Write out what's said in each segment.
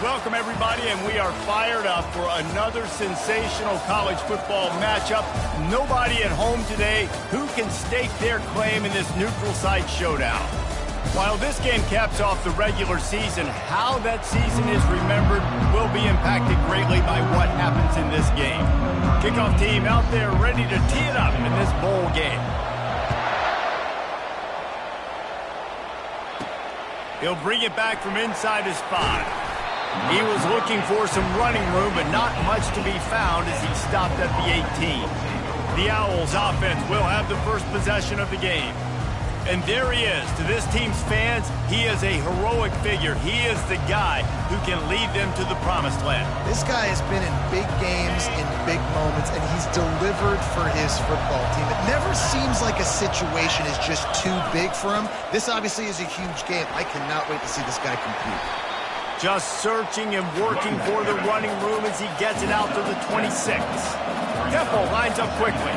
Welcome, everybody, and we are fired up for another sensational college football matchup. Nobody at home today who can stake their claim in this neutral site showdown. While this game caps off the regular season, how that season is remembered will be impacted greatly by what happens in this game. Kickoff team out there ready to tee it up in this bowl game. He'll bring it back from inside his 5. He was looking for some running room, but not much to be found as he stopped at the 18. The Owls offense will have the first possession of the game. And there he is. To this team's fans, he is a heroic figure. He is the guy who can lead them to the promised land. This guy has been in big games, in big moments, and he's delivered for his football team. It never seems like a situation is just too big for him. This obviously is a huge game. I cannot wait to see this guy compete. Just searching and working for the running room as he gets it out to the 26. Temple lines up quickly.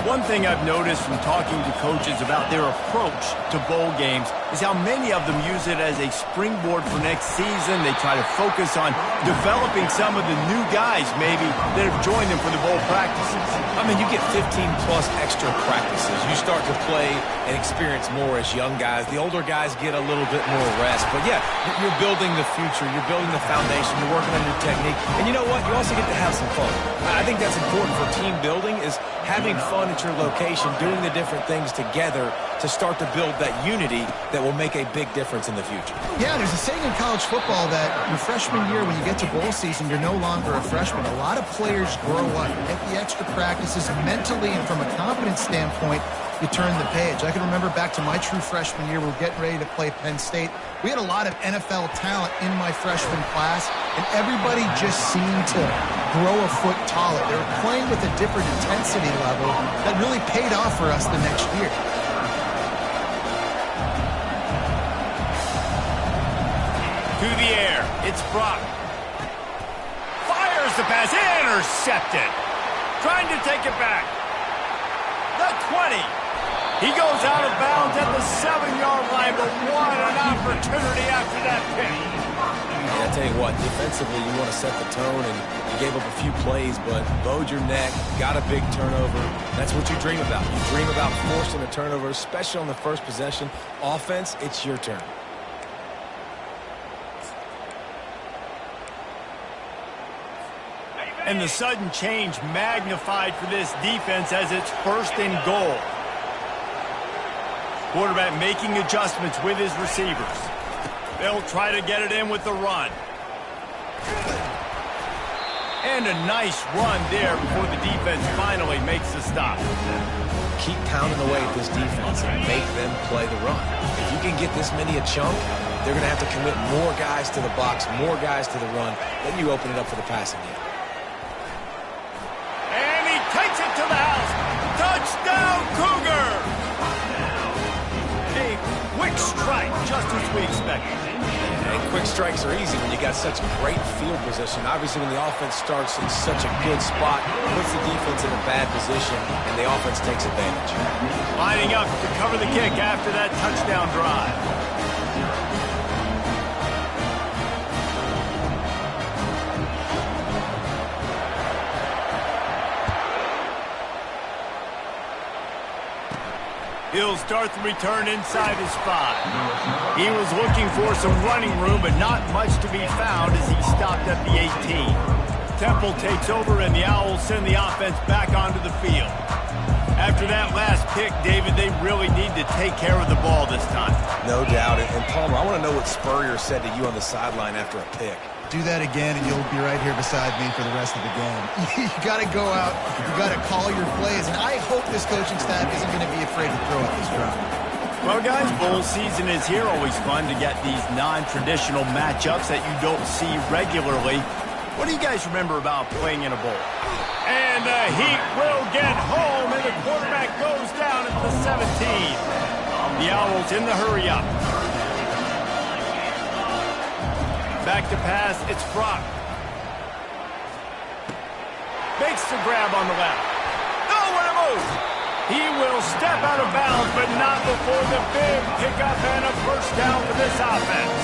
One thing I've noticed from talking to coaches about their approach to bowl games is how many of them use it as a springboard for next season. They try to focus on developing some of the new guys, maybe, that have joined them for the bowl practices. I mean, you get 15-plus extra practices. You start to play and experience more as young guys. The older guys get a little bit more rest. But, yeah, you're building the future. You're building the foundation. You're working on your technique. And you know what? You also get to have some fun. I think that's important for team building is having fun at your location, doing the different things together to start to build that unity that will make a big difference in the future. Yeah, there's a saying in college football that your freshman year, when you get to bowl season, you're no longer a freshman. A lot of players grow up, get the extra practices mentally, and from a confidence standpoint, you turn the page. I can remember back to my true freshman year, we were getting ready to play Penn State. We had a lot of NFL talent in my freshman class, and everybody just seemed to grow a foot taller. They were playing with a different intensity level that really paid off for us the next year. To the air, it's Brock. Fires the pass, intercepted. Trying to take it back. The 20. He goes out of bounds at the 7-yard line, but what an opportunity after that pick. Yeah, I tell you what, defensively, you want to set the tone, and you gave up a few plays, but bowed your neck, got a big turnover. That's what you dream about. You dream about forcing a turnover, especially on the first possession. Offense, it's your turn. And the sudden change magnified for this defense as it's first and goal. Quarterback making adjustments with his receivers. They'll try to get it in with the run. And a nice run there before the defense finally makes the stop. Keep pounding away at this defense and make them play the run. If you can get this many a chunk, they're going to have to commit more guys to the box, more guys to the run. Then you open it up for the passing game. And he takes it to the house. Touchdown, Cougar! A quick strike, just as we expected. And quick strikes are easy when you got such great field position. Obviously, when the offense starts in such a good spot, it puts the defense in a bad position, and the offense takes advantage. Lining up to cover the kick after that touchdown drive. He'll start the return inside his 5. He was looking for some running room, but not much to be found as he stopped at the 18. Temple takes over, and the Owls send the offense back onto the field. After that last pick, David, they really need to take care of the ball this time. No doubt. And Palmer, I want to know what Spurrier said to you on the sideline after a pick. Do that again, and you'll be right here beside me for the rest of the game. You got to go out. You got to call your plays, and I hope this coaching staff isn't going to be afraid to throw at this drive. Well, guys, bowl season is here. Always fun to get these non-traditional matchups that you don't see regularly. What do you guys remember about playing in a bowl? And the Heat will get home, and the quarterback goes down at the 17. The Owls in the hurry-up. Back to pass, it's Brock. Makes the grab on the left. Oh, what a move! He will step out of bounds, but not before the big pickup and a first down for this offense.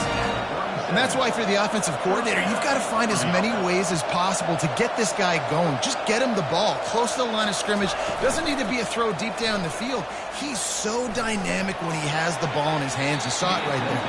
And that's why for the offensive coordinator, you've got to find as many ways as possible to get this guy going. Just get him the ball close to the line of scrimmage. Doesn't need to be a throw deep down the field. He's so dynamic when he has the ball in his hands. You saw it right there.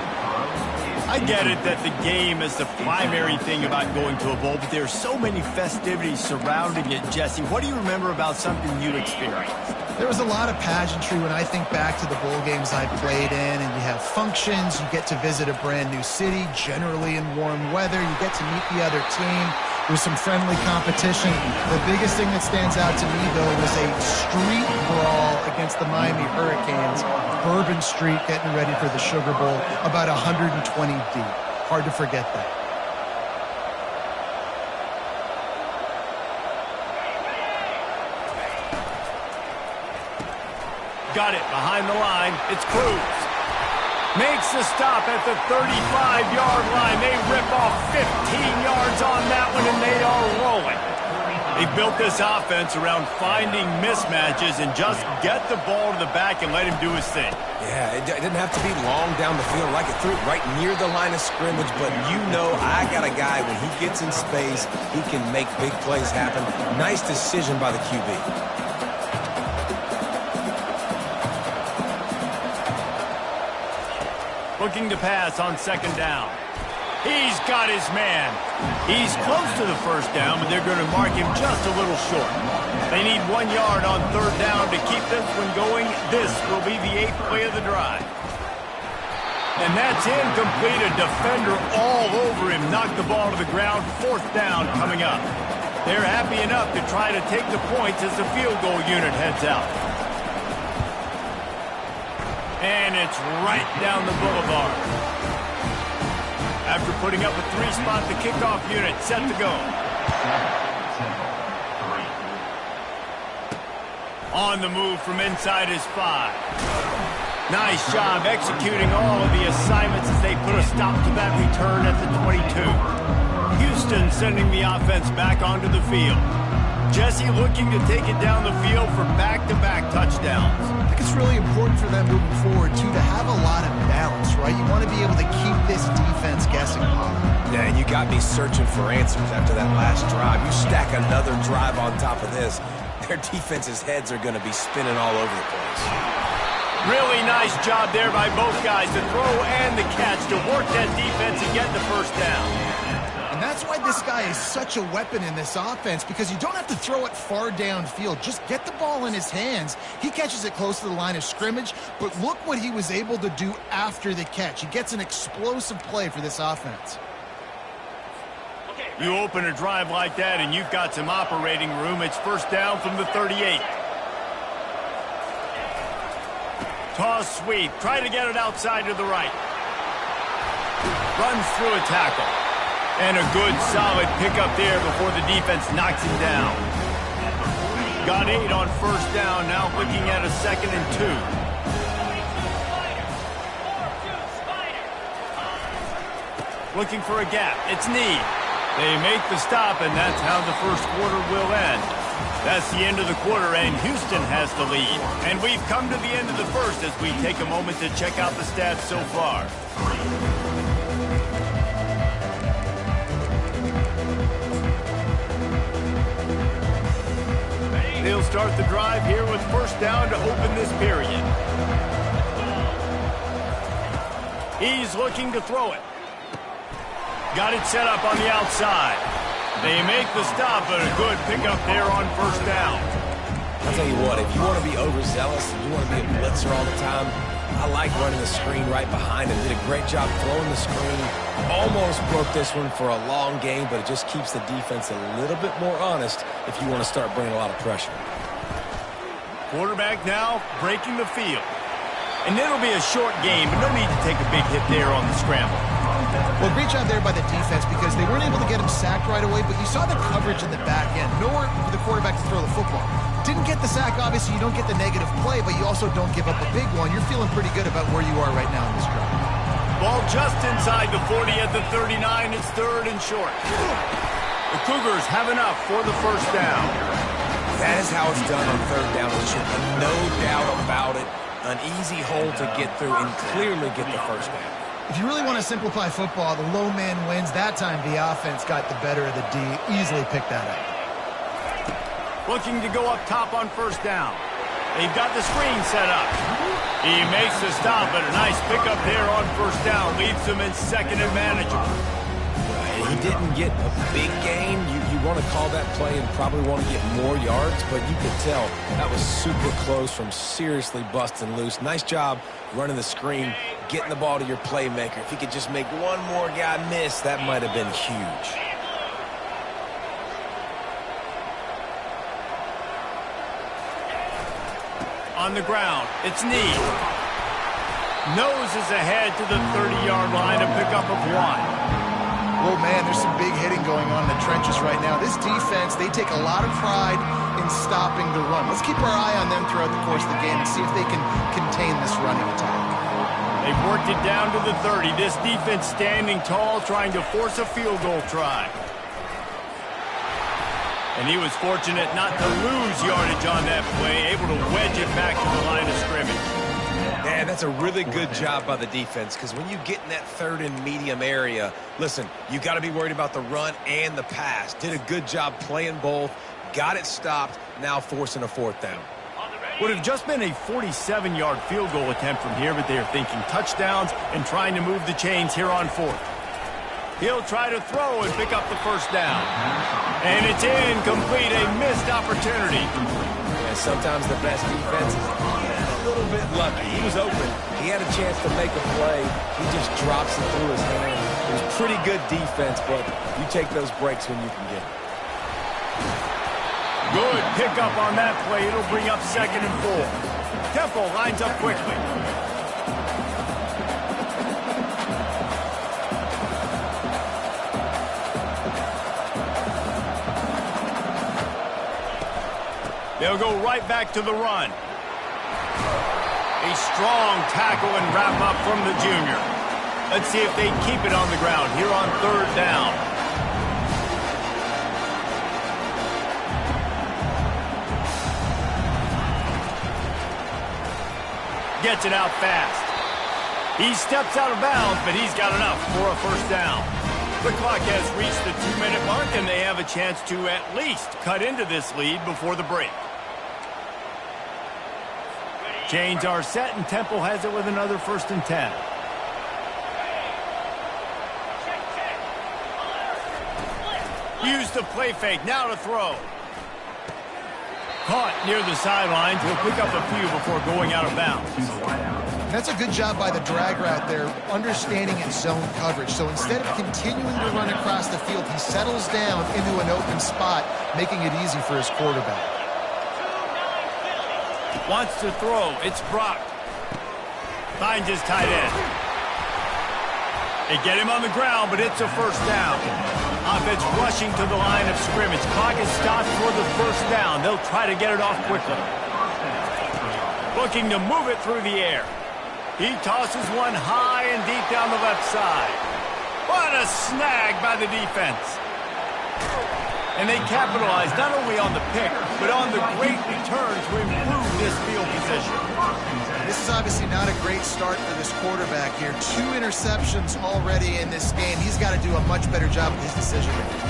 I get it that the game is the primary thing about going to a bowl, but there are so many festivities surrounding it. Jesse, what do you remember about something you experienced? There was a lot of pageantry when I think back to the bowl games I played in, and you have functions, you get to visit a brand new city, generally in warm weather, you get to meet the other team. There's some friendly competition. The biggest thing that stands out to me, though, was a street brawl against the Miami Hurricanes. Bourbon Street getting ready for the Sugar Bowl, about 120 deep. Hard to forget that. Got it behind the line. It's Cruz. Makes the stop at the 35-yard line. They rip off 15 yards on that one, and they are rolling. They built this offense around finding mismatches and just get the ball to the back and let him do his thing. Yeah, it didn't have to be long down the field. Like it threw it right near the line of scrimmage, but you know I got a guy, when he gets in space, he can make big plays happen. Nice decision by the QB. Looking to pass on second down. He's got his man. He's close to the first down, but they're going to mark him just a little short. They need 1 yard on third down to keep this one going. This will be the 8th play of the drive. And that's incomplete. A defender all over him. Knocked the ball to the ground. Fourth down coming up. They're happy enough to try to take the points as the field goal unit heads out. And it's right down the boulevard. After putting up a 3-spot, the kickoff unit set to go. On the move from inside his 5. Nice job executing all of the assignments as they put a stop to that return at the 22. Houston sending the offense back onto the field. Jesse looking to take it down the field for back-to-back touchdowns. I think it's really important for them moving forward, too, to have a lot of balance, right? You want to be able to keep this defense guessing, Bob. Yeah, and you got me searching for answers after that last drive. You stack another drive on top of this, their defense's heads are going to be spinning all over the place. Really nice job there by both guys, the throw and the catch, to work that defense and get the first down. And that's why this guy is such a weapon in this offense, because you don't have to throw it far downfield. Just get the ball in his hands. He catches it close to the line of scrimmage, but look what he was able to do after the catch. He gets an explosive play for this offense. You open a drive like that and you've got some operating room. It's first down from the 38. Toss sweep. Try to get it outside to the right. Runs through a tackle. And a good, solid pickup there before the defense knocks him down. Got 8 on first down, now looking at a 2nd and 2. Looking for a gap. It's Need. They make the stop, and that's how the first quarter will end. That's the end of the quarter, and Houston has the lead. And we've come to the end of the first as we take a moment to check out the stats so far. They'll start the drive here with first down to open this period. He's looking to throw it. Got it set up on the outside. They make the stop, but a good pickup there on first down. I'll tell you what, if you want to be overzealous and you want to be a blitzer all the time, I like running the screen right behind him. Did a great job throwing the screen. Almost broke this one for a long game, but it just keeps the defense a little bit more honest if you want to start bringing a lot of pressure. Quarterback now breaking the field. And it'll be a short game, but no need to take a big hit there on the scramble. Well, great job there by the defense because they weren't able to get him sacked right away, but you saw the coverage in the back end. Nowhere for the quarterback to throw the football. Didn't get the sack, obviously you don't get the negative play, but you also don't give up a big one. You're feeling pretty good about where you are right now in this drive. Ball just inside the 40 at the 39. It's 3rd and short. The Cougars have enough for the first down. That is how it's done on third down. No doubt about it. An easy hole to get through and clearly get the first down. If you really want to simplify football, the low man wins. That time the offense got the better of the D. Easily picked that up. Looking to go up top on first down. They've got the screen set up. He makes the stop, but a nice pickup there on first down. Leaves them in second and manageable. He didn't get a big gain. You want to call that play and probably want to get more yards, but you could tell that was super close from seriously busting loose. Nice job running the screen, getting the ball to your playmaker. If he could just make one more guy miss, that might have been huge. On the ground, it's Need. Noses ahead to the 30-yard line, a pickup of 1. Oh, man, there's some big hitting going on in the trenches right now. This defense, they take a lot of pride in stopping the run. Let's keep our eye on them throughout the course of the game and see if they can contain this running attack. They've worked it down to the 30. This defense standing tall, trying to force a field goal try. And he was fortunate not to lose yardage on that play, able to wedge it back to the line of scrimmage. Man, that's a really good job by the defense, because when you get in that third and medium area, listen, you got to be worried about the run and the pass. Did a good job playing both, got it stopped, now forcing a fourth down. Would have just been a 47-yard field goal attempt from here, but they are thinking touchdowns and trying to move the chains here on fourth. He'll try to throw and pick up the first down. And it's incomplete, a missed opportunity. And sometimes the best defense is a little bit lucky. He was open. He had a chance to make a play. He just drops it through his hand. It was pretty good defense, but you take those breaks when you can get it. Good pickup on that play. It'll bring up second and 4. Temple lines up quickly. They'll go right back to the run. A strong tackle and wrap up from the junior. Let's see if they keep it on the ground here on third down. Gets it out fast. He steps out of bounds, but he's got enough for a first down. The clock has reached the 2-minute mark, and they have a chance to at least cut into this lead before the break. Chains are set, and Temple has it with another 1st and 10. Use the play fake, now to throw. Caught near the sidelines. He'll pick up a few before going out of bounds. That's a good job by the drag route there, understanding its zone coverage. So instead of continuing to run across the field, he settles down into an open spot, making it easy for his quarterback. Wants to throw. It's Brock. Finds his tight end. They get him on the ground, but it's a first down. Offense rushing to the line of scrimmage. Clock is stopped for the first down. They'll try to get it off quickly. Looking to move it through the air. He tosses one high and deep down the left side. What a snag by the defense. And they capitalize not only on the pick, but on the great return to improve this field position. This is obviously not a great start for this quarterback here. 2 interceptions already in this game. He's got to do a much better job with his decision-making.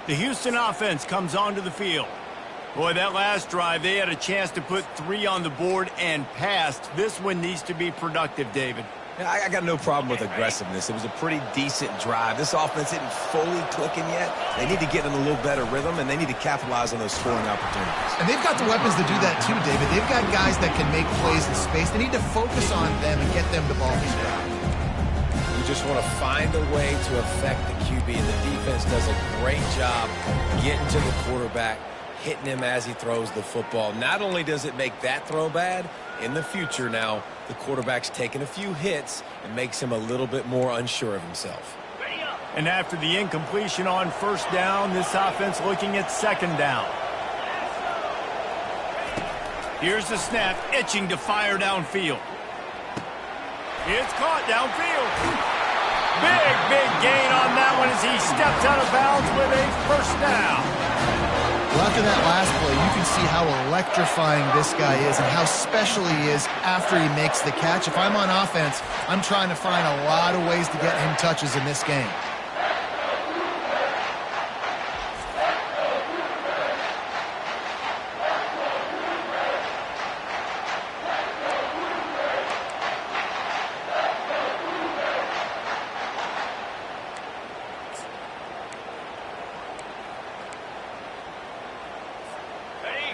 The Houston offense comes onto the field. Boy, that last drive, they had a chance to put 3 on the board and passed. This one needs to be productive, David. I got no problem with aggressiveness. It was a pretty decent drive. This offense isn't fully clicking yet. They need to get in a little better rhythm, and they need to capitalize on those scoring opportunities. And they've got the weapons to do that too, David. They've got guys that can make plays in space. They need to focus on them and get them the ball this round. You just want to find a way to affect the QB, and the defense does a great job getting to the quarterback, hitting him as he throws the football. Not only does it make that throw bad, in the future now, the quarterback's taking a few hits and makes him a little bit more unsure of himself. And after the incompletion on first down, this offense looking at second down. Here's the snap, itching to fire downfield. It's caught downfield. Big gain on that one as he stepped out of bounds with a first down. Well, after that last play, you can see how electrifying this guy is and how special he is after he makes the catch. If I'm on offense, I'm trying to find a lot of ways to get him touches in this game.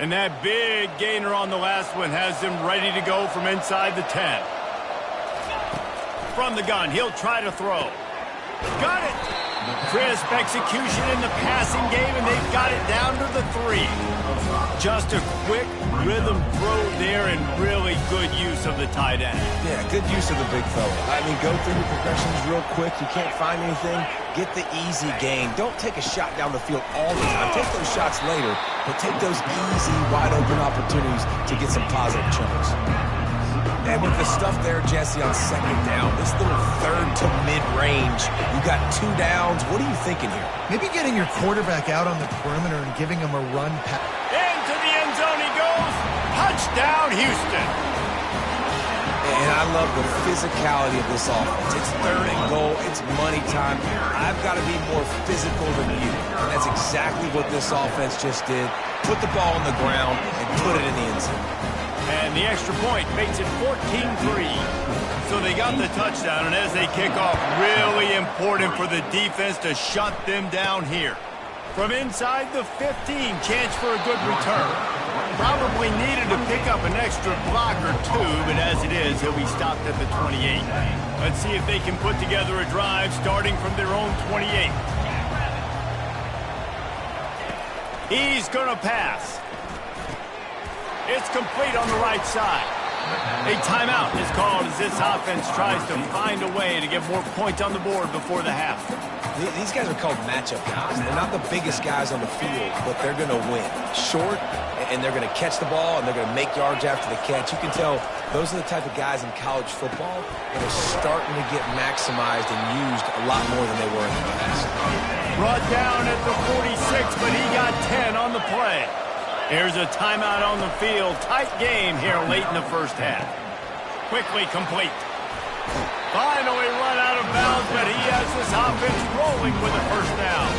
And that big gainer on the last one has him ready to go from inside the 10. From the gun, he'll try to throw. Got it! Crisp execution in the passing game, and they've got it down to the 3. Just a quick rhythm throw there and really good use of the tight end. Yeah, good use of the big fella. I mean, go through your progressions real quick. You can't find anything. Get the easy gain. Don't take a shot down the field all the time. Take those shots later, but take those easy, wide-open opportunities to get some positive chunks. And with the stuff there, Jesse, on second down, this little third to mid-range, you got 2 downs. What are you thinking here? Maybe getting your quarterback out on the perimeter and giving him a run pass. Into the end zone he goes. Touchdown, Houston. And I love the physicality of this offense. It's 3rd and goal. It's money time. I've got to be more physical than you. And that's exactly what this offense just did. Put the ball on the ground and put it in the end zone. And the extra point makes it 14-3. So they got the touchdown, and as they kick off, really important for the defense to shut them down here. From inside the 15, chance for a good return. Probably needed to pick up an extra block or 2, but as it is, he'll be stopped at the 28. Let's see if they can put together a drive starting from their own 28. He's going to pass. It's complete on the right side. A timeout is called as this offense tries to find a way to get more points on the board before the half. These guys are called matchup guys. They're not the biggest guys on the field, but they're going to win. Short, and they're going to catch the ball, and they're going to make yards after the catch. You can tell those are the type of guys in college football that are starting to get maximized and used a lot more than they were in the past. Brought down at the 46, but he got 10 on the play. Here's a timeout on the field. Tight game here late in the first half. Quickly complete. Finally run out of bounds, but he has this offense rolling with a first down.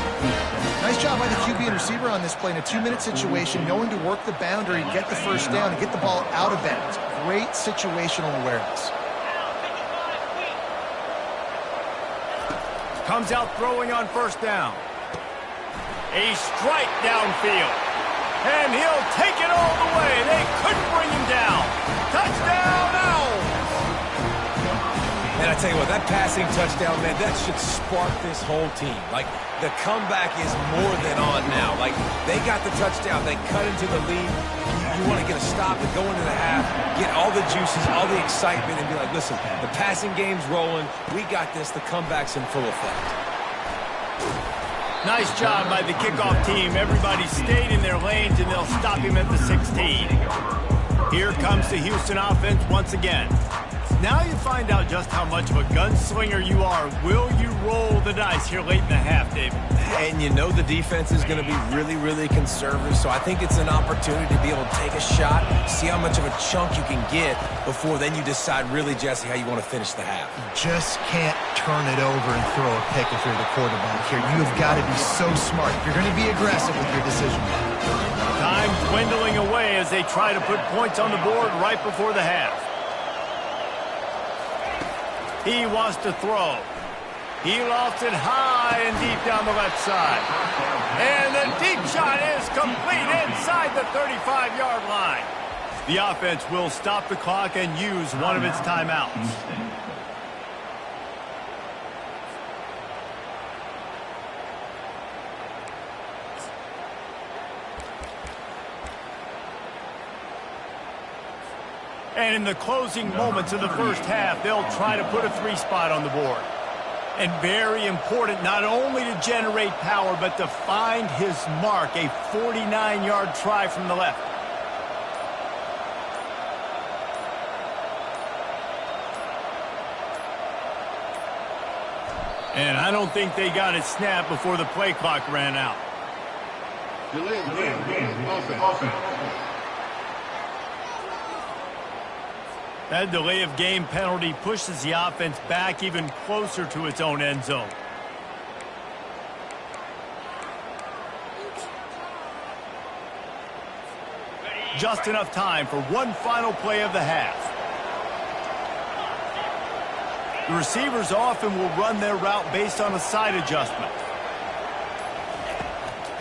Nice job by the QB and receiver on this play in a 2-minute situation, knowing to work the boundary, get the first down, and get the ball out of bounds. Great situational awareness. Comes out throwing on first down. A strike downfield. And he'll take it all the way. They couldn't bring him down. Touchdown, Owls! And I tell you what, that passing touchdown, man, that should spark this whole team. Like, the comeback is more than on now. Like, they got the touchdown. They cut into the lead. You want to get a stop and go into the half, get all the juices, all the excitement, and be like, listen, the passing game's rolling. We got this. The comeback's in full effect. Nice job by the kickoff team. Everybody stayed in their lanes, and they'll stop him at the 16. Here comes the Houston offense once again. Now you find out just how much of a gunslinger you are. Will you roll the dice here late in the half, David? And you know the defense is going to be really, really conservative, so I think it's an opportunity to be able to take a shot, see how much of a chunk you can get before then you decide really, Jesse, how you want to finish the half. You just can't turn it over and throw a pick if you're the quarterback here. You have got to be so smart. You're going to be aggressive with your decision. Time dwindling away as they try to put points on the board right before the half. He wants to throw. He lofts it high and deep down the left side. And the deep shot is complete inside the 35-yard line. The offense will stop the clock and use one of its timeouts. And in the closing moments of the first half, they'll try to put a 3 spot on the board. And very important, not only to generate power, but to find his mark, a 49-yard try from the left. And I don't think they got it snapped before the play clock ran out. That delay of game penalty pushes the offense back even closer to its own end zone. Just enough time for one final play of the half. The receivers often will run their route based on a side adjustment.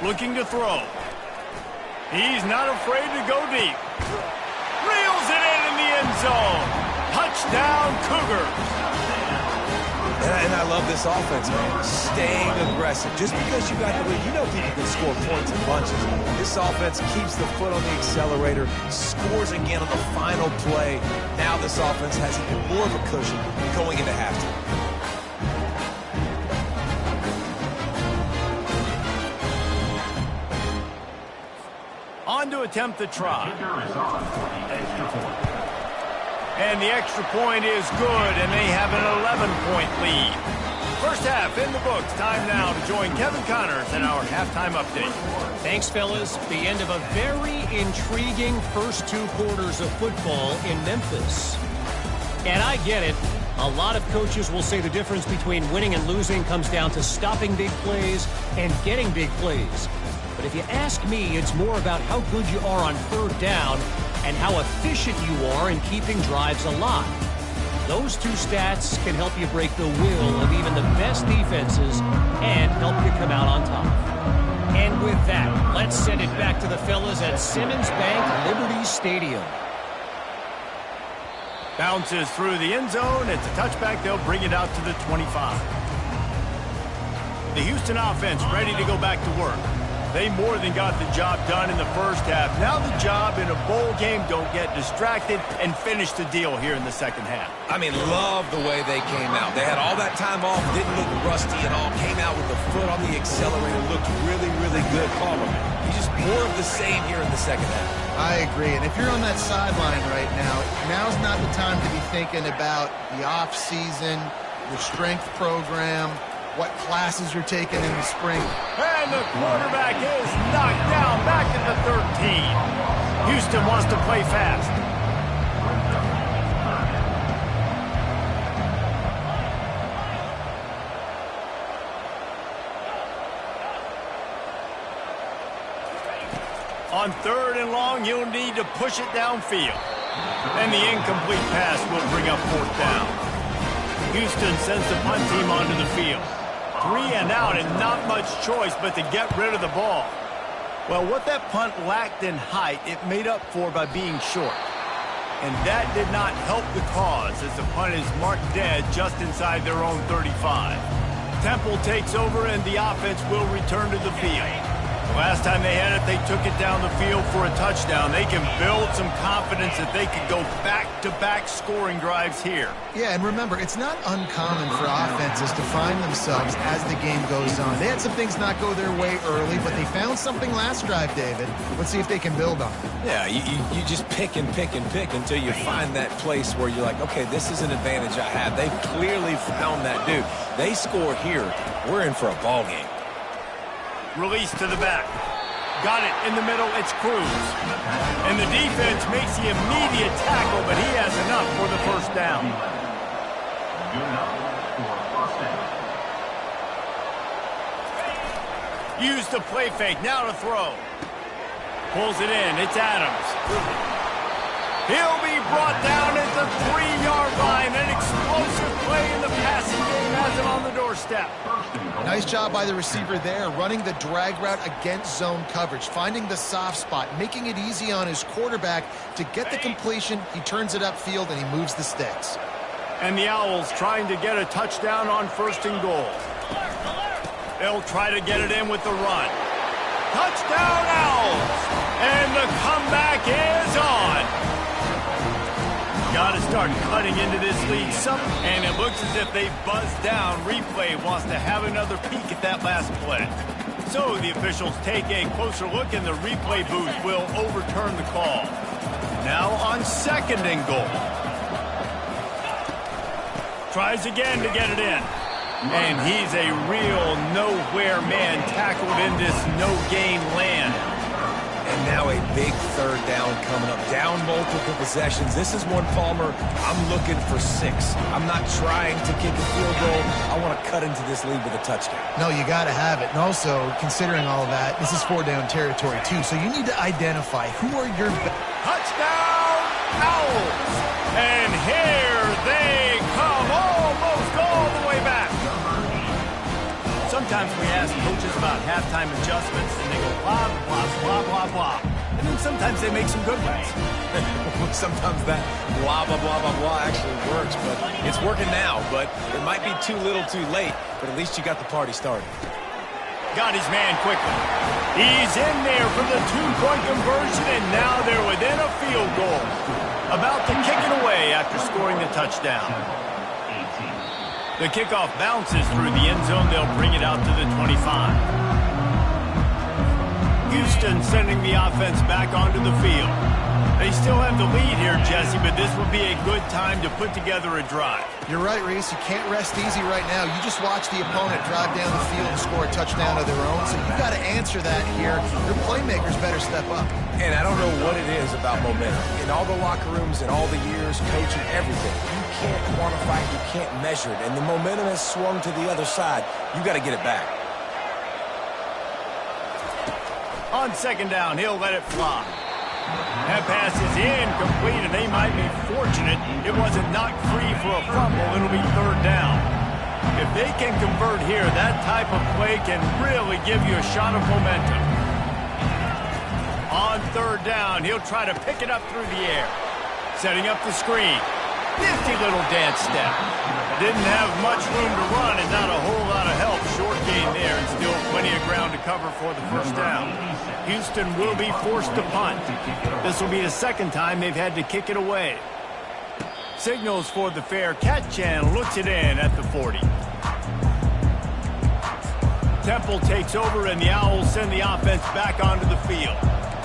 Looking to throw. He's not afraid to go deep. Reels it in the end zone. Touchdown, Cougars. And I love this offense, man. Staying aggressive. Just because you got the lead, you know people can score points in bunches. This offense keeps the foot on the accelerator, scores again on the final play. Now this offense has even more of a cushion going into halftime. On to attempt the try. And the extra point is good, and they have an 11-point lead. First half in the books. Time now to join Kevin Connors in our halftime update. Thanks, fellas. The end of a very intriguing first 2 quarters of football in Memphis. And I get it. A lot of coaches will say the difference between winning and losing comes down to stopping big plays and getting big plays. But if you ask me, it's more about how good you are on third down and how efficient you are in keeping drives alive. Those 2 stats can help you break the will of even the best defenses and help you come out on top. And with that, let's send it back to the fellas at Simmons Bank Liberty Stadium. Bounces through the end zone. It's a touchback. They'll bring it out to the 25. The Houston offense ready to go back to work. They more than got the job done in the first half. Now the job in a bowl game, don't get distracted and finish the deal here in the second half. I mean, love the way they came out. They had all that time off, didn't look rusty at all, came out with the foot on the accelerator, looked really, really good. Palmer, just more of the same here in the second half. I agree. And if you're on that sideline right now, now's not the time to be thinking about the off season, your strength program, what classes you're taking in the spring. And the quarterback is knocked down back at the 13. Houston wants to play fast. On 3rd and long, you'll need to push it downfield. And the incomplete pass will bring up 4th down. Houston sends the punt team onto the field. 3 and out and not much choice but to get rid of the ball. Well, what that punt lacked in height, it made up for by being short. And that did not help the cause as the punt is marked dead just inside their own 35. Temple takes over and the offense will return to the field. Last time they had it, they took it down the field for a touchdown. They can build some confidence that they could go back-to-back scoring drives here. Yeah, and remember, it's not uncommon for offenses to find themselves as the game goes on. They had some things not go their way early, but they found something last drive, David. Let's see if they can build on it. Yeah, you just pick and pick and pick until you find that place where you're like, okay, this is an advantage I have. They've clearly found that dude. They score here, we're in for a ball game. Release to the back. Got it in the middle. It's Cruz. And the defense makes the immediate tackle, but he has enough for the first down. Use the play fake. Now to throw. Pulls it in. It's Adams. He'll be brought down at the 3-yard line. An explosive play in the passing game has him on the doorstep. Nice job by the receiver there, running the drag route against zone coverage, finding the soft spot, making it easy on his quarterback to get the completion. He turns it upfield, and he moves the sticks. And the Owls trying to get a touchdown on 1st and goal. They'll try to get it in with the run. Touchdown, Owls! And the comeback is on. Got to start cutting into this lead. And it looks as if they buzzed down. Replay wants to have another peek at that last play. So the officials take a closer look, and the replay booth will overturn the call. Now on 2nd and goal. Tries again to get it in. And he's a real nowhere man tackled in this no-gain land. And now a big third down coming up. Down multiple possessions. This is one, Palmer, I'm looking for 6. I'm not trying to kick a field goal. I want to cut into this lead with a touchdown. No, you got to have it. And also, considering all of that, this is 4-down territory, too. So you need to identify who are your... Touchdown, Owls! And here they come, almost all the way back. Sometimes we ask coaches about halftime adjustments, and they go blah, blah, blah, blah, blah. And then sometimes they make some good ones. Sometimes that blah, blah, blah, blah, blah actually works, but it's working now. But it might be too little too late, but at least you got the party started. Got his man quickly. He's in there for the 2-point conversion, and now they're within a field goal. About to kick it away after scoring the touchdown. The kickoff bounces through the end zone. They'll bring it out to the 25. Houston sending the offense back onto the field. They still have the lead here, Jesse, but this would be a good time to put together a drive. You're right, Reese. You can't rest easy right now. You just watch the opponent drive down the field and score a touchdown of their own, so you got to answer that here. Your playmakers better step up. And I don't know what it is about momentum. In all the locker rooms, in all the years, coaching, everything, you can't quantify it, you can't measure it. And the momentum has swung to the other side. You got to get it back. On second down, he'll let it fly. That pass is incomplete, and they might be fortunate it wasn't knocked free for a fumble. It'll be third down. If they can convert here, that type of play can really give you a shot of momentum. On third down, he'll try to pick it up through the air. Setting up the screen. Nifty little dance step. Didn't have much room to run and not a whole lot of help. Short gain there and still plenty of ground to cover for the first down. Houston will be forced to punt. This will be the second time they've had to kick it away. Signals for the fair catch and looks it in at the 40. Temple takes over and the Owls send the offense back onto the field.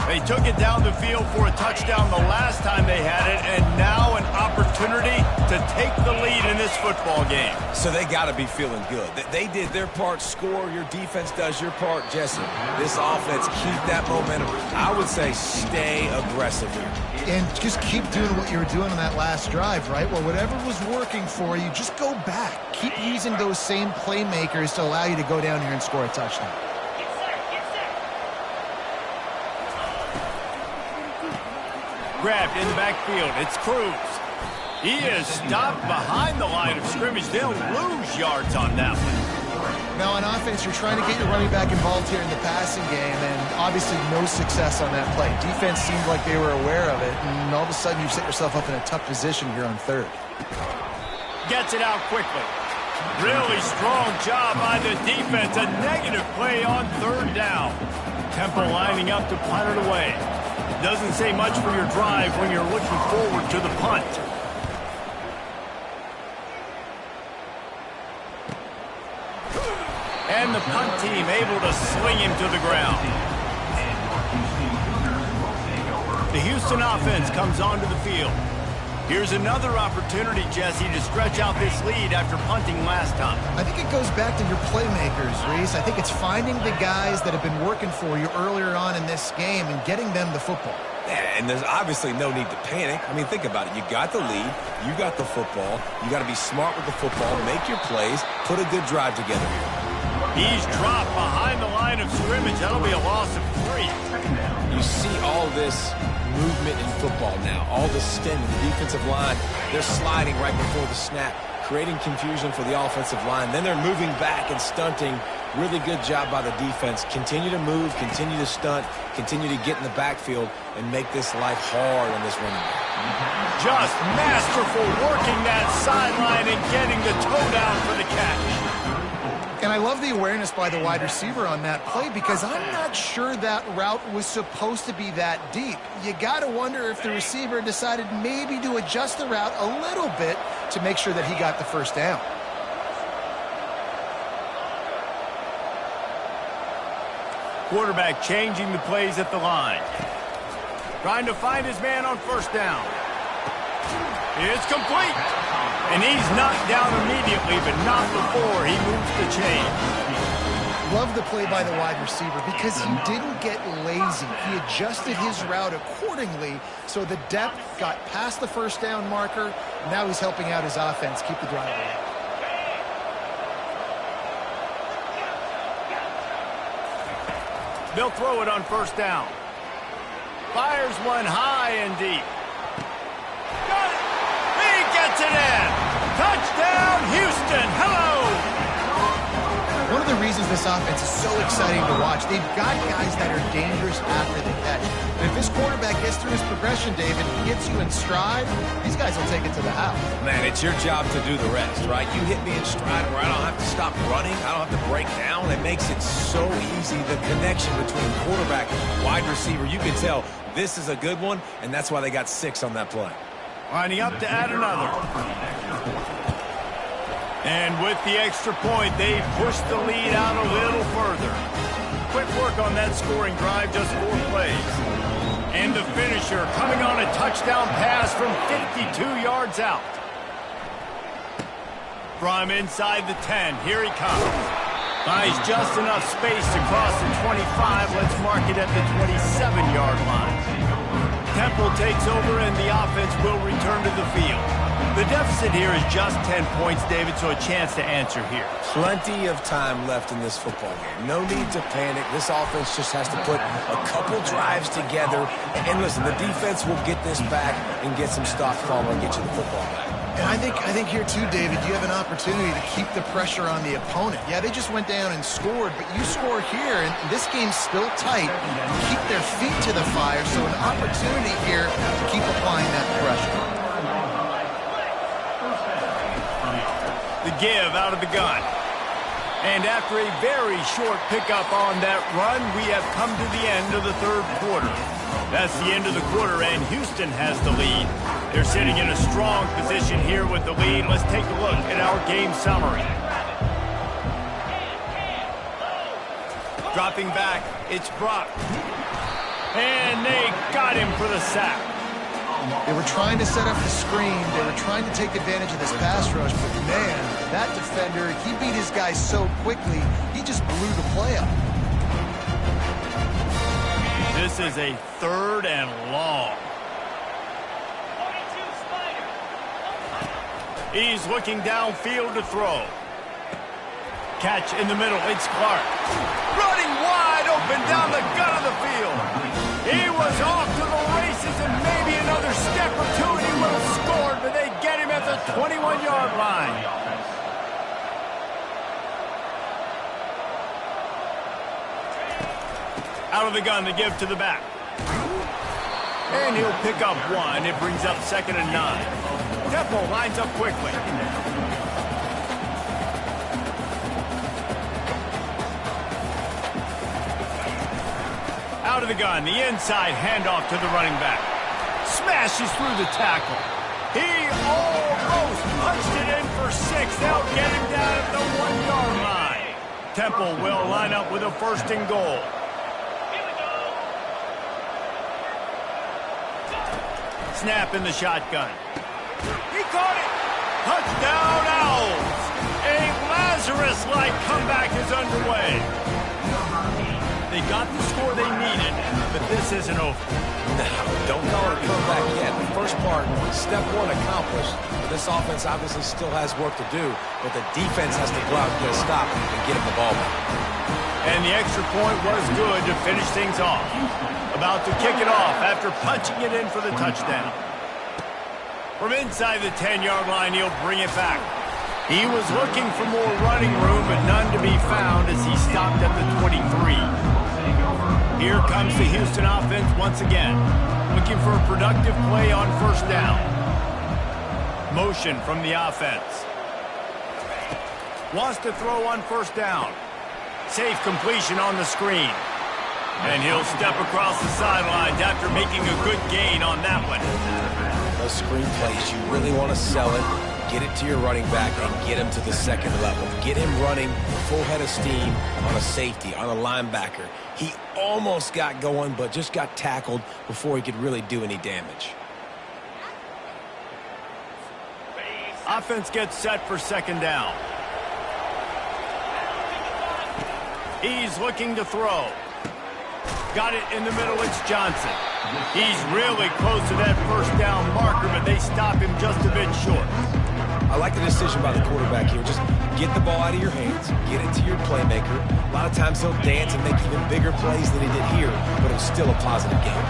They took it down the field for a touchdown the last time they had it, and now an opportunity to take the lead in this football game. So they got to be feeling good. They did their part, score. Your defense does your part, Jesse. This offense, keep that momentum. I would say stay aggressive here. And just keep doing what you were doing on that last drive, right? Well, whatever was working for you, just go back. Keep using those same playmakers to allow you to go down here and score a touchdown. Grabbed in the backfield. It's Cruz. He is stopped behind the line of scrimmage. They'll lose yards on that one. Now, on offense, you're trying to get your running back involved here in the passing game, and obviously no success on that play. Defense seemed like they were aware of it, and all of a sudden you've set yourself up in a tough position here on third. Gets it out quickly. Really strong job by the defense. A negative play on third down. Temple lining up to punt it away. Doesn't say much for your drive when you're looking forward to the punt. And the punt team able to sling him to the ground. The Houston offense comes onto the field. Here's another opportunity, Jesse, to stretch out this lead after punting last time. I think it goes back to your playmakers, Reese. I think it's finding the guys that have been working for you earlier on in this game and getting them the football. Yeah, and there's obviously no need to panic. I mean, think about it. You got the lead. You got the football. You got to be smart with the football, make your plays, put a good drive together here. He's dropped behind the line of scrimmage. That'll be a loss of 3. You see all this movement in football now. All the stint, the defensive line, they're sliding right before the snap, creating confusion for the offensive line. Then they're moving back and stunting. Really good job by the defense. Continue to move, continue to stunt, continue to get in the backfield and make this life hard on this running back. Just masterful working that sideline and getting the toe down for the catch. And I love the awareness by the wide receiver on that play because I'm not sure that route was supposed to be that deep. You got to wonder if the receiver decided maybe to adjust the route a little bit to make sure that he got the first down. Quarterback changing the plays at the line. Trying to find his man on first down. It's complete. And he's knocked down immediately, but not before he moves the chain. Love the play by the wide receiver because he didn't get lazy. He adjusted his route accordingly, so the depth got past the first down marker. Now he's helping out his offense keep the drive alive. They'll throw it on first down. Fires one high and deep. Got it! He gets it in! Touchdown, Houston! Hello! One of the reasons this offense is so exciting to watch, they've got guys that are dangerous after the catch. And if this quarterback gets through his progression, David, gets you in stride, these guys will take it to the house. Man, it's your job to do the rest, right? You hit me in stride where I don't have to stop running. I don't have to break down. It makes it so easy. The connection between quarterback and wide receiver, you can tell this is a good one, and that's why they got 6 on that play. Lining up to add another. And with the extra point, they push the lead out a little further. Quick work on that scoring drive, just 4 plays. And the finisher coming on a touchdown pass from 52 yards out. From inside the 10, here he comes. Buys just enough space to cross the 25. Let's mark it at the 27-yard line. Temple takes over and the offense will return to the field. The deficit here is just 10 points, David, so a chance to answer here. Plenty of time left in this football game. No need to panic. This offense just has to put a couple drives together. And listen, the defense will get this back and get some stops following and get you the football back. And I think here too, David, you have an opportunity to keep the pressure on the opponent. Yeah, they just went down and scored, but you score here, and this game's still tight. You keep their feet to the fire, so an opportunity here to keep applying that pressure. The give out of the gun. And after a very short pickup on that run, we have come to the end of the third quarter. That's the end of the quarter, and Houston has the lead. They're sitting in a strong position here with the lead. Let's take a look at our game summary. Dropping back, it's Brock. And they got him for the sack. They were trying to set up the screen. They were trying to take advantage of this pass rush, but man, that defender, he beat his guy so quickly, he just blew the play up. This is a 3rd and long. He's looking downfield to throw. Catch in the middle, it's Clark. Running wide open down the gut of the field. He was off to the races and maybe another step or two and he would have scored, but they get him at the 21-yard line. Out of the gun, the give to the back. And he'll pick up 1. It brings up 2nd and 9. Temple lines up quickly. Out of the gun, the inside handoff to the running back. Smashes through the tackle. He almost punched it in for 6. They'll get him down at the 1-yard line. Temple will line up with a 1st and goal. Snap in the shotgun. He caught it. Touchdown, Owls. A Lazarus-like comeback is underway. They got the score they needed, but this isn't over. No, don't call it a comeback yet. The first part, step 1 accomplished. But this offense obviously still has work to do, but the defense has to go out and get a stop and get him the ball back. And the extra point was good to finish things off. About to kick it off after punching it in for the touchdown. From inside the 10-yard line, he'll bring it back. He was looking for more running room, but none to be found as he stopped at the 23. Here comes the Houston offense once again, looking for a productive play on 1st down. Motion from the offense. Wants to throw on 1st down. Safe completion on the screen. And he'll step across the sidelines after making a good gain on that one. Those screen plays, you really want to sell it, get it to your running back, and get him to the 2nd level. Get him running full head of steam on a safety, on a linebacker. He almost got going, but just got tackled before he could really do any damage. Offense gets set for second down. He's looking to throw. Got it in the middle. It's Johnson. He's really close to that first down marker, but they stop him just a bit short. I like the decision by the quarterback here. Just get the ball out of your hands, get it to your playmaker. A lot of times he'll dance and make even bigger plays than he did here, but it was still a positive game.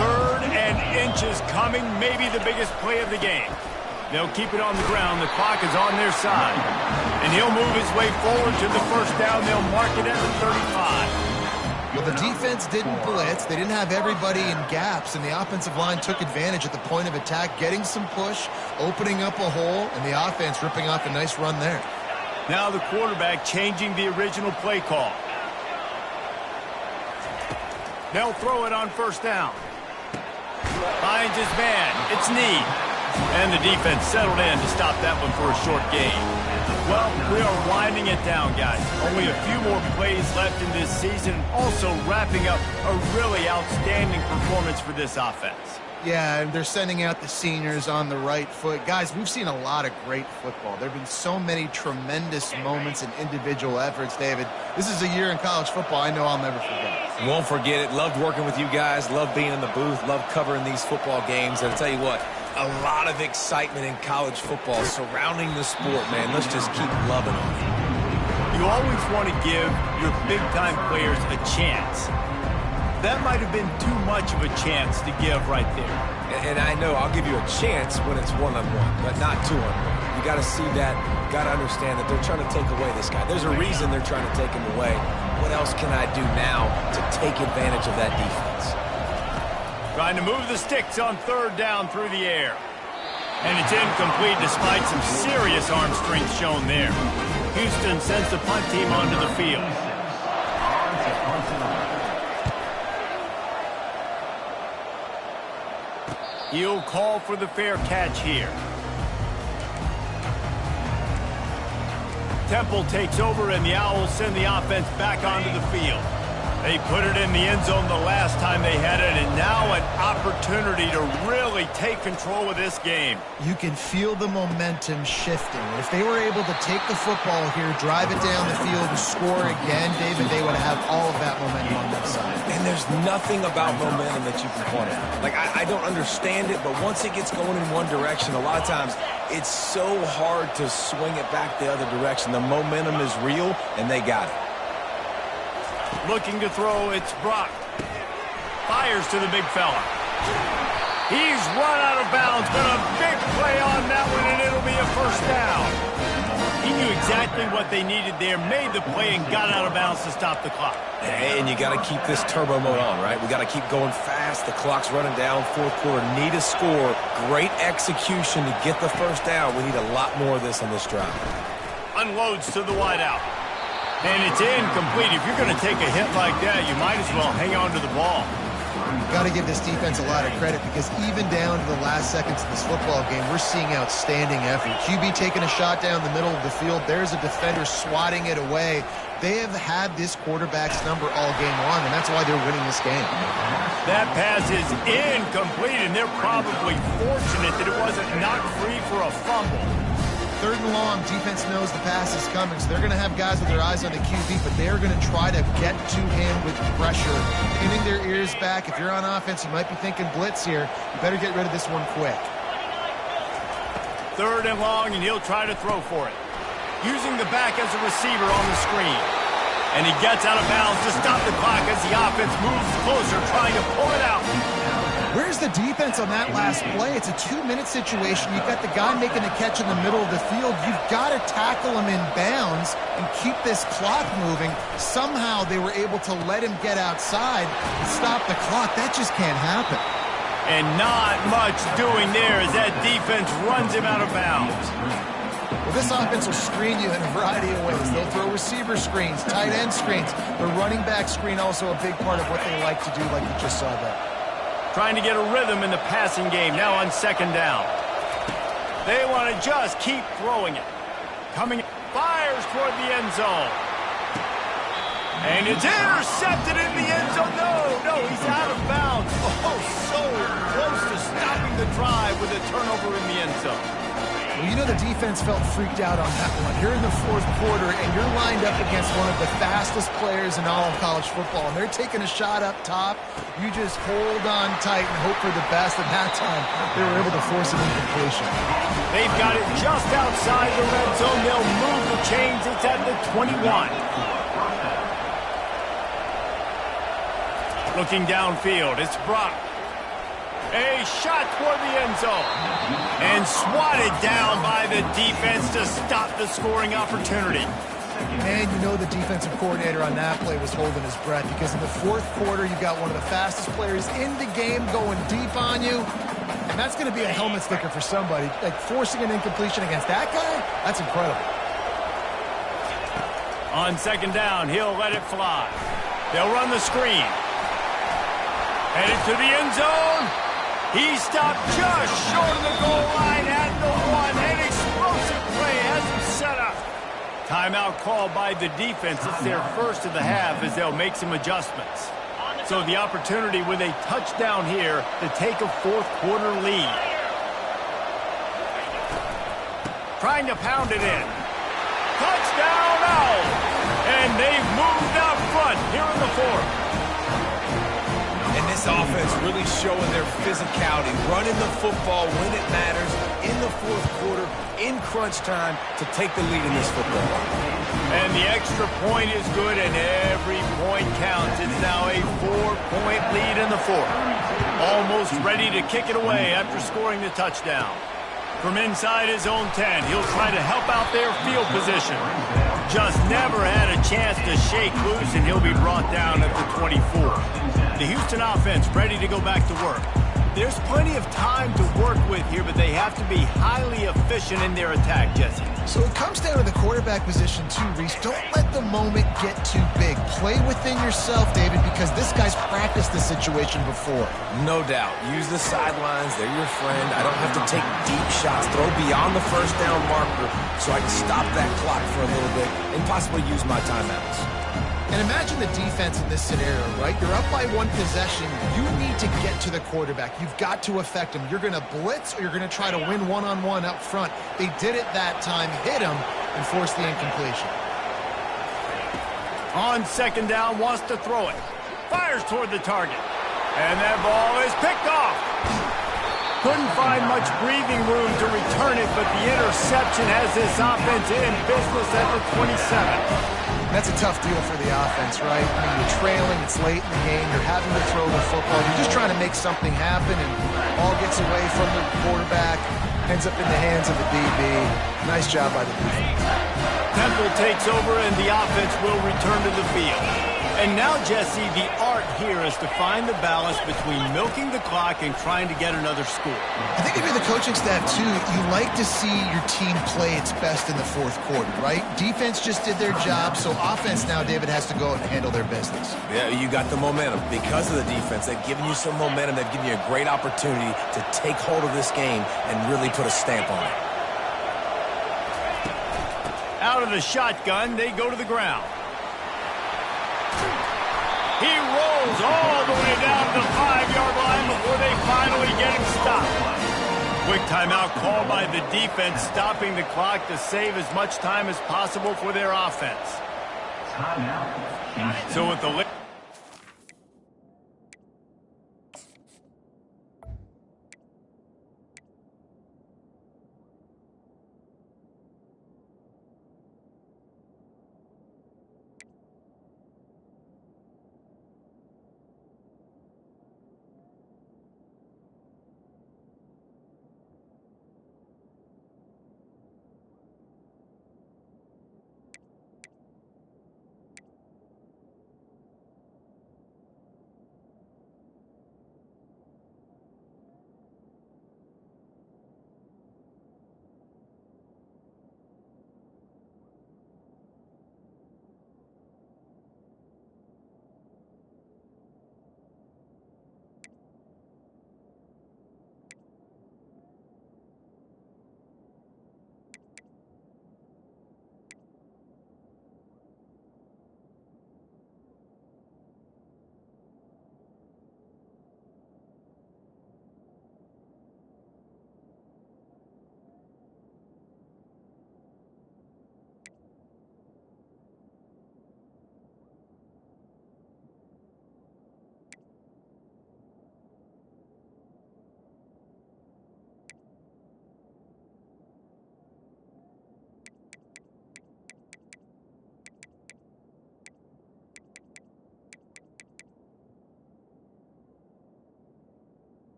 3rd and inches coming, maybe the biggest play of the game. They'll keep it on the ground. The clock is on their side. And he'll move his way forward to the first down. They'll mark it at the 35. Well, the defense didn't blitz. They didn't have everybody in gaps, and the offensive line took advantage at the point of attack, getting some push, opening up a hole, and the offense ripping off a nice run there. Now the quarterback changing the original play call. They'll throw it on first down. Finds his man. It's Need. And the defense settled in to stop that one for a short gain. Well, we are winding it down, guys. Only a few more plays left in this season. Also wrapping up a really outstanding performance for this offense. Yeah, and they're sending out the seniors on the right foot. Guys, we've seen a lot of great football. There have been so many tremendous moments and individual efforts, David. This is a year in college football I know I'll never forget. Won't forget it. Loved working with you guys. Loved being in the booth. Loved covering these football games. And I'll tell you what, a lot of excitement in college football surrounding the sport, man. Let's just keep loving on it. You always want to give your big-time players a chance. That might have been too much of a chance to give right there. And I know I'll give you a chance when it's one-on-one, but not two-on-one. You got to see that. You got to understand that they're trying to take away this guy. There's a reason they're trying to take him away. What else can I do now to take advantage of that defense? Trying to move the sticks on 3rd down through the air. And it's incomplete despite some serious arm strength shown there. Houston sends the punt team onto the field. He'll call for the fair catch here. Temple takes over, and the Owls send the offense back onto the field. They put it in the end zone the last time they had it, and now an opportunity to really take control of this game. You can feel the momentum shifting. If they were able to take the football here, drive it down the field, and score again, David, they would have all of that momentum on their side. And there's nothing about momentum that you can quantify. Like, I don't understand it, but once it gets going in one direction, a lot of times it's so hard to swing it back the other direction. The momentum is real, and they got it. Looking to throw, it's Brock. Fires to the big fella. He's run out of bounds, but a big play on that one, and it'll be a first down. He knew exactly what they needed there, made the play, and got out of bounds to stop the clock. And you got to keep this turbo mode on, right? We got to keep going fast. The clock's running down. 4th quarter, need a score. Great execution to get the first down. We need a lot more of this on this drive. Unloads to the wideout. And it's incomplete. If you're going to take a hit like that, you might as well hang on to the ball. Got to give this defense a lot of credit because even down to the last seconds of this football game, we're seeing outstanding effort. QB taking a shot down the middle of the field. There's a defender swatting it away. They have had this quarterback's number all game long, and that's why they're winning this game. That pass is incomplete, and they're probably fortunate that it wasn't knocked free for a fumble. 3rd and long, defense knows the pass is coming, so they're going to have guys with their eyes on the QB, but they're going to try to get to him with pressure, pinning their ears back. If you're on offense, you might be thinking blitz here. You better get rid of this one quick. 3rd and long, and he'll try to throw for it. Using the back as a receiver on the screen. And he gets out of bounds to stop the clock as the offense moves closer, trying to pull it out. Where's the defense on that last play? It's a 2-minute situation. You've got the guy making the catch in the middle of the field. You've got to tackle him in bounds and keep this clock moving. Somehow they were able to let him get outside and stop the clock. That just can't happen. And not much doing there as that defense runs him out of bounds. Well, this offense will screen you in a variety of ways. They'll throw receiver screens, tight end screens. The running back screen also a big part of what they like to do, like you just saw there. Trying to get a rhythm in the passing game, now on 2nd down. They want to just keep throwing it. Coming, fires toward the end zone. And it's intercepted in the end zone. No, he's out of bounds. Oh, so close to stopping the drive with a turnover in the end zone. Well, you know the defense felt freaked out on that one. You're in the fourth quarter, and you're lined up against one of the fastest players in all of college football, and they're taking a shot up top. You just hold on tight and hope for the best, and that time they were able to force an incompletion. They've got it just outside the red zone. They'll move the chains. It's at the 21. Looking downfield, it's Brock. A shot toward the end zone. And swatted down by the defense to stop the scoring opportunity. And you know the defensive coordinator on that play was holding his breath, because in the fourth quarter, you've got one of the fastest players in the game going deep on you. And that's going to be a helmet sticker for somebody. Like, forcing an incompletion against that guy, that's incredible. On second down, he'll let it fly. They'll run the screen. Headed to the end zone. He stopped just short of the goal line at the one. An explosive play has him set up. Timeout called by the defense. It's their first of the half as they'll make some adjustments. So the opportunity with a touchdown here to take a fourth quarter lead. Trying to pound it in. Touchdown now. And they've moved out front here in the fourth. And this offense really showing their physicality, running the football when it matters, in the fourth quarter, in crunch time, to take the lead in this football. And the extra point is good, and every point counts. It's now a 4-point lead in the fourth. Almost ready to kick it away after scoring the touchdown. From inside his own 10, he'll try to help out their field position. Just never had a chance to shake loose, and he'll be brought down at the 24. The Houston offense ready to go back to work. There's plenty of time to work with here, but they have to be highly efficient in their attack, Jesse. So it comes down to the quarterback position too, Reese. Don't let the moment get too big. Play within yourself, David, because this guy's practiced this situation before. No doubt. Use the sidelines. They're your friend. I don't have to take deep shots. Throw beyond the first down marker so I can stop that clock for a little bit and possibly use my timeouts. And imagine the defense in this scenario, right? You're up by one possession. You need to get to the quarterback. You've got to affect him. You're going to blitz, or you're going to try to win one-on-one up front. They did it that time, hit him, and forced the incompletion. On second down, wants to throw it. Fires toward the target. And that ball is picked off. Couldn't find much breathing room to return it, but the interception has this offense in business at the 27. That's a tough deal for the offense, right? I mean, you're trailing, it's late in the game, you're having to throw the football, you're just trying to make something happen, and ball gets away from the quarterback, ends up in the hands of the DB. Nice job by the defense. Temple takes over, and the offense will return to the field. And now, Jesse, the art here is to find the balance between milking the clock and trying to get another score. I think if you're the coaching staff, too, you like to see your team play its best in the fourth quarter, right? Defense just did their job, so offense now, David, has to go and handle their business. Yeah, you got the momentum. Because of the defense, they've given you some momentum. They've given you a great opportunity to take hold of this game and really put a stamp on it. Out of the shotgun, they go to the ground. He rolls all the way down to the 5-yard line before they finally get him stopped. Quick timeout called by the defense, stopping the clock to save as much time as possible for their offense. So with the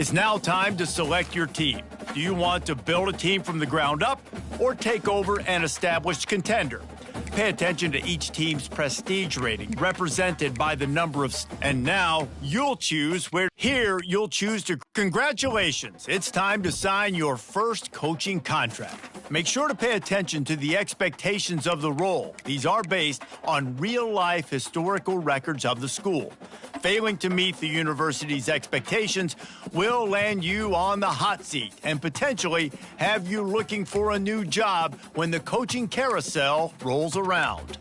It's now time to select your team. Do you want to build a team from the ground up or take over an established contender? Pay attention to each team's prestige rating, represented by the number of... And now, you'll choose where... Here, you'll choose to... Congratulations! It's time to sign your first coaching contract. Make sure to pay attention to the expectations of the role. These are based on real-life historical records of the school. Failing to meet the university's expectations will land you on the hot seat and potentially have you looking for a new job when the coaching carousel rolls around.